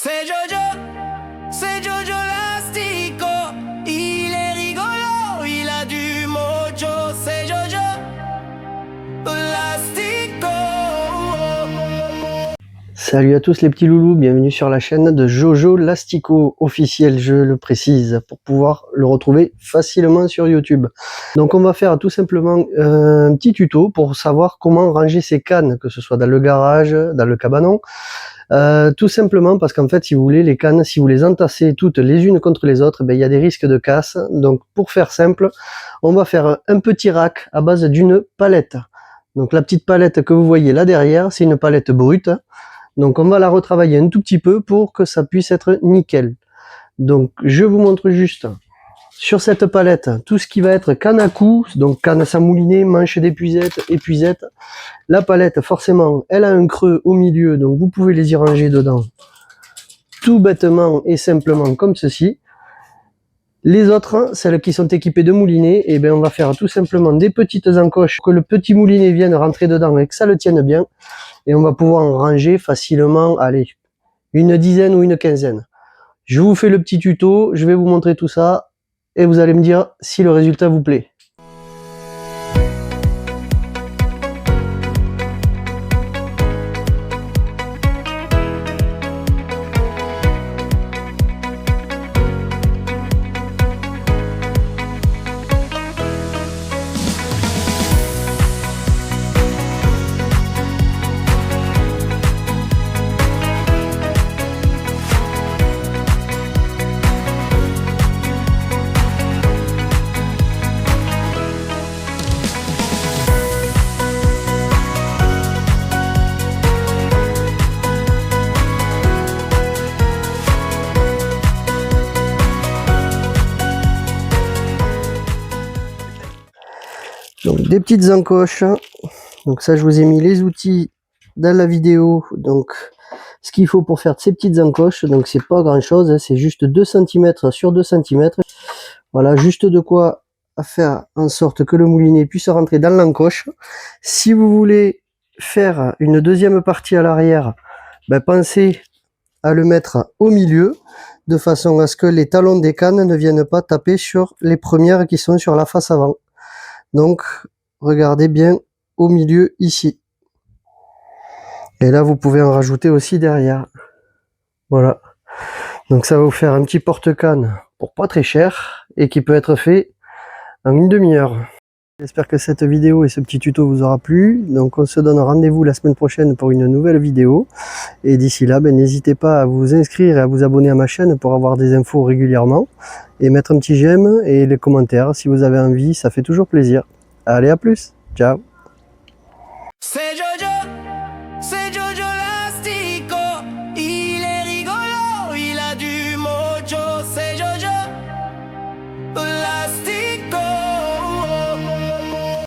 C'est Jojo Lastico. Il est rigolo, il a du mojo. C'est Jojo Lastico. Salut à tous les petits loulous, bienvenue sur la chaîne de Jojo Lastico, officiel, je le précise, pour pouvoir le retrouver facilement sur YouTube. Donc on va faire tout simplement un petit tuto pour savoir comment ranger ses cannes, que ce soit dans le garage, dans le cabanon. Tout simplement parce qu'en fait, si vous voulez, les cannes, si vous les entassez toutes les unes contre les autres, ben, il y a des risques de casse. Donc pour faire simple, on va faire un petit rack à base d'une palette. Donc la petite palette que vous voyez là derrière, c'est une palette brute. Donc on va la retravailler un tout petit peu pour que ça puisse être nickel. Donc je vous montre juste sur cette palette tout ce qui va être canne à coups, donc canne à moulinet, manche d'épuisette, épuisette. La palette forcément elle a un creux au milieu, donc vous pouvez les y ranger dedans tout bêtement et simplement comme ceci. Les autres, celles qui sont équipées de moulinet, et bien on va faire tout simplement des petites encoches pour que le petit moulinet vienne rentrer dedans et que ça le tienne bien. Et on va pouvoir en ranger facilement, allez, une dizaine ou une quinzaine. Je vous fais le petit tuto, je vais vous montrer tout ça et vous allez me dire si le résultat vous plaît. Donc des petites encoches, donc ça je vous ai mis les outils dans la vidéo, donc ce qu'il faut pour faire ces petites encoches, donc c'est pas grand chose, c'est juste 2 cm sur 2 cm, voilà, juste de quoi faire en sorte que le moulinet puisse rentrer dans l'encoche. Si vous voulez faire une deuxième partie à l'arrière, ben pensez à le mettre au milieu, de façon à ce que les talons des cannes ne viennent pas taper sur les premières qui sont sur la face avant. Donc, regardez bien au milieu ici. Et là, vous pouvez en rajouter aussi derrière. Voilà. Donc, ça va vous faire un petit porte-canne pour pas très cher et qui peut être fait en une demi-heure. J'espère que cette vidéo et ce petit tuto vous aura plu. Donc, on se donne rendez-vous la semaine prochaine pour une nouvelle vidéo. Et d'ici là, ben, n'hésitez pas à vous inscrire et à vous abonner à ma chaîne pour avoir des infos régulièrement. Et mettre un petit j'aime et les commentaires si vous avez envie, ça fait toujours plaisir. Allez, à plus, ciao. C'est Jojo.